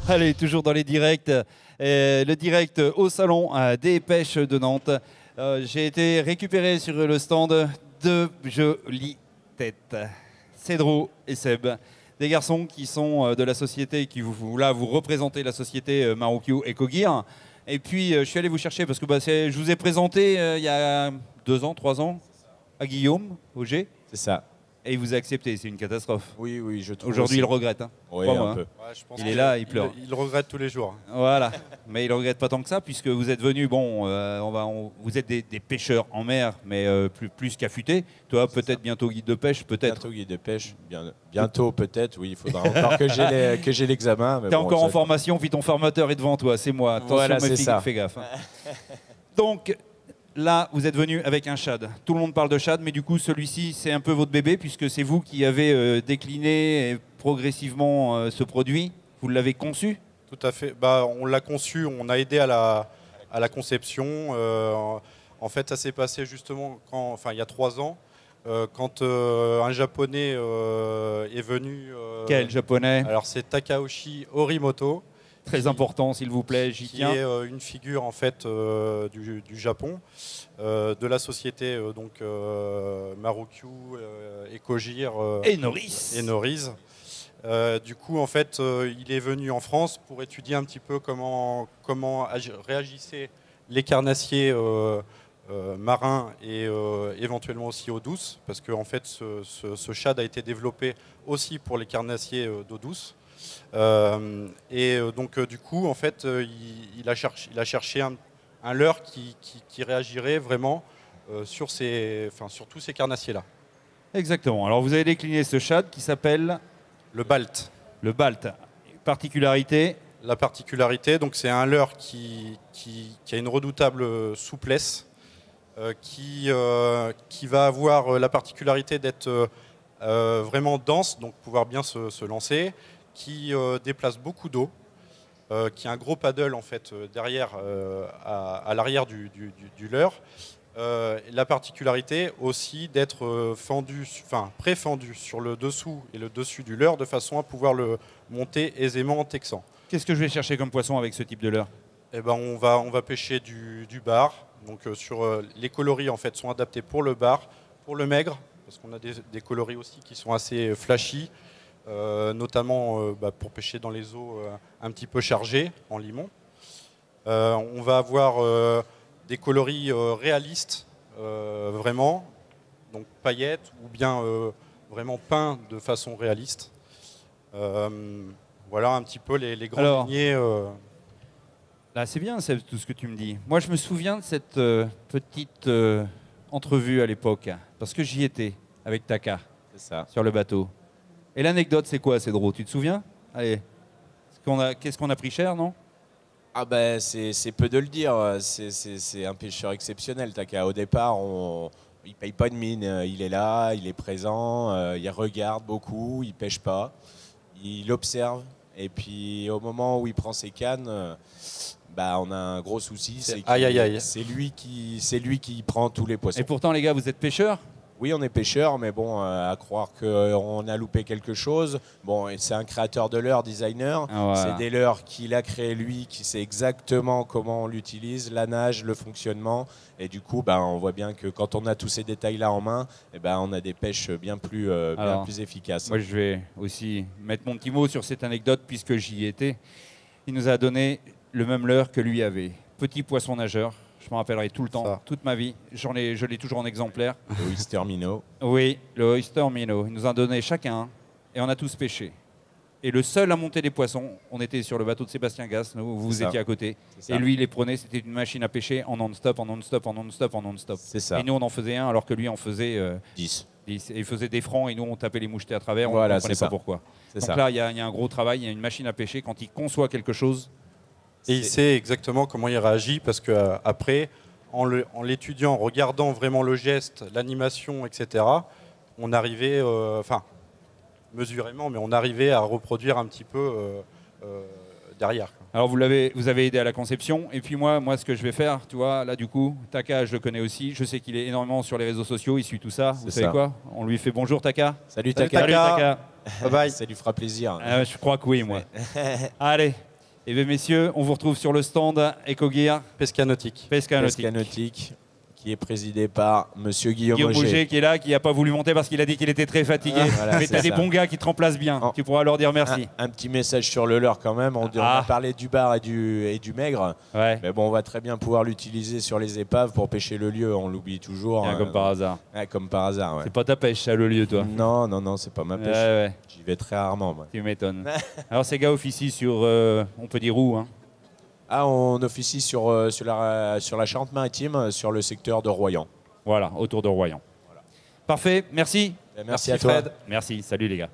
Allez, toujours dans les directs. Le direct au salon des pêches de Nantes. J'ai été récupéré sur le stand de jolies têtes. Cédro et Seb, des garçons qui sont de la société, qui vous représentez la société Marocu Ecogear. Et puis, je suis allé vous chercher parce que je vous ai présenté il y a 2 ans, 3 ans, à Guillaume, au G. C'est ça. Et il vous a accepté, c'est une catastrophe. Oui, oui, je trouve. Aujourd'hui, il regrette. Hein. Oui, un peu. Ouais, je pense Il est là, il pleure. Il regrette tous les jours. Voilà, mais il ne regrette pas tant que ça, puisque vous êtes venus, vous êtes des pêcheurs en mer, mais plus qu'affûtés. Toi, peut-être bientôt guide de pêche, peut-être. Bientôt guide de pêche, bientôt peut-être, oui, il faudra encore que j'ai l'examen. Tu es encore en formation, puis ton formateur est devant toi, c'est moi. Attention, voilà, c'est ça. Fais gaffe. Hein. Donc, là, vous êtes venu avec un shad. Tout le monde parle de shad, mais du coup, celui-ci, c'est un peu votre bébé, puisque c'est vous qui avez décliné progressivement ce produit. Vous l'avez conçu? Tout à fait. On l'a conçu, on a aidé à la conception. En fait, ça s'est passé justement il y a 3 ans, quand un Japonais est venu. Quel Japonais? Alors, c'est Takaoshi Horimoto. Très important, s'il vous plaît, j'y tiens. Qui est une figure en fait du Japon, de la société Marocu, Ecogear et Noris. Du coup, en fait, il est venu en France pour étudier un petit peu comment réagissaient les carnassiers marins et éventuellement aussi eau douce, parce que en fait, ce shad a été développé aussi pour les carnassiers d'eau douce. Du coup, en fait, il a cherché un leurre qui réagirait vraiment sur tous ces carnassiers-là. Exactement. Alors, vous avez décliné ce shad qui s'appelle le Balt. Le Balt. Particularité? La particularité, donc c'est un leurre qui a une redoutable souplesse, qui va avoir la particularité d'être vraiment dense, donc pouvoir bien se lancer, qui déplace beaucoup d'eau, qui a un gros paddle en fait derrière, à l'arrière du leurre. La particularité aussi d'être pré-fendu sur le dessous et le dessus du leurre de façon à pouvoir le monter aisément en texan. Qu'est-ce que je vais chercher comme poisson avec ce type de leurre? On va pêcher du bar. Donc les coloris en fait sont adaptés pour le bar, pour le maigre, parce qu'on a des coloris aussi qui sont assez flashy. Notamment pour pêcher dans les eaux un petit peu chargées en limon. On va avoir des coloris réalistes, vraiment, donc paillettes ou bien vraiment peints de façon réaliste. Voilà un petit peu les grandes lignées. Là, c'est bien tout ce que tu me dis. Moi, je me souviens de cette petite entrevue à l'époque, parce que j'y étais avec Taka sur le bateau. Et l'anecdote, c'est quoi, Cédro? Tu te souviens? Allez, qu'est-ce qu'on a pris cher, non? Ah c'est peu de le dire. C'est un pêcheur exceptionnel, Taka. Au départ, il paye pas de mine. Il est là, il est présent, il regarde beaucoup, il pêche pas. Il observe. Et puis, au moment où il prend ses cannes, on a un gros souci. C'est lui qui prend tous les poissons. Et pourtant, les gars, vous êtes pêcheurs? Oui, on est pêcheurs, mais bon, à croire qu'on a loupé quelque chose. Bon, c'est un créateur de leurre, designer. Ah, voilà. C'est des leurres qu'il a créés lui, qui sait exactement comment on l'utilise, la nage, le fonctionnement. Et du coup, on voit bien que quand on a tous ces détails-là en main, on a des pêches bien plus efficaces. Moi, je vais aussi mettre mon petit mot sur cette anecdote, puisque j'y étais. Il nous a donné le même leurre que lui avait. Petit poisson nageur. Je m'en rappellerai tout le temps, toute ma vie. Je l'ai toujours en exemplaire. Le Oyster Minnow. Oui, le Oyster Minnow. Il nous en a donné chacun un et on a tous pêché. Et le seul à monter les poissons, on était sur le bateau de Sébastien Gasse, vous étiez à côté. Et lui, il les prenait, c'était une machine à pêcher en non-stop, en non-stop, en non-stop, en non-stop. C'est ça. Et nous, on en faisait un alors que lui en faisait 10. Et il faisait des francs et nous, on tapait les mouchetés à travers, on ne comprenait pas pourquoi. Donc là, il y a un gros travail, il y a une machine à pêcher. Quand il conçoit quelque chose... Et il sait exactement comment il réagit parce qu'après... En l'étudiant, en regardant vraiment le geste, l'animation, etc., on arrivait, mesurément, mais on arrivait à reproduire un petit peu derrière. Alors vous avez aidé à la conception, et puis moi, ce que je vais faire, tu vois, là du coup, Taka, je le connais aussi, je sais qu'il est énormément sur les réseaux sociaux, il suit tout ça. Vous savez quoi? On lui fait bonjour Taka. Salut Taka. Salut Taka. Bye bye. Ça lui fera plaisir. Je crois que oui, moi. Allez, Et bien messieurs, on vous retrouve sur le stand EcoGear Pesca nautique. Pesca Nautique. Pesca nautique, qui est présidé par Monsieur Guillaume Guillaume Auger. Auger qui est là, qui n'a pas voulu monter parce qu'il a dit qu'il était très fatigué. Voilà, mais c'est tu as des ça. bons gars qui te remplacent bien. Oh. Tu pourras leur dire merci. Un petit message sur le leurre quand même. On a parlé du bar et du maigre. Ouais. Mais bon, on va très bien pouvoir l'utiliser sur les épaves pour pêcher le lieu. On l'oublie toujours. Tiens, comme par hasard. Ouais, comme par hasard, ouais. C'est pas ta pêche, ça, le lieu, toi. Non, non, non, c'est pas ma pêche. Ouais, ouais. J'y vais très rarement, moi. Tu m'étonnes. Alors, ces gars officient sur, on peut dire où, hein. Ah, on officie sur la Charente-Maritime, sur le secteur de Royan. Voilà, autour de Royan. Voilà. Parfait, merci. Merci à toi. Fred. Merci, salut les gars.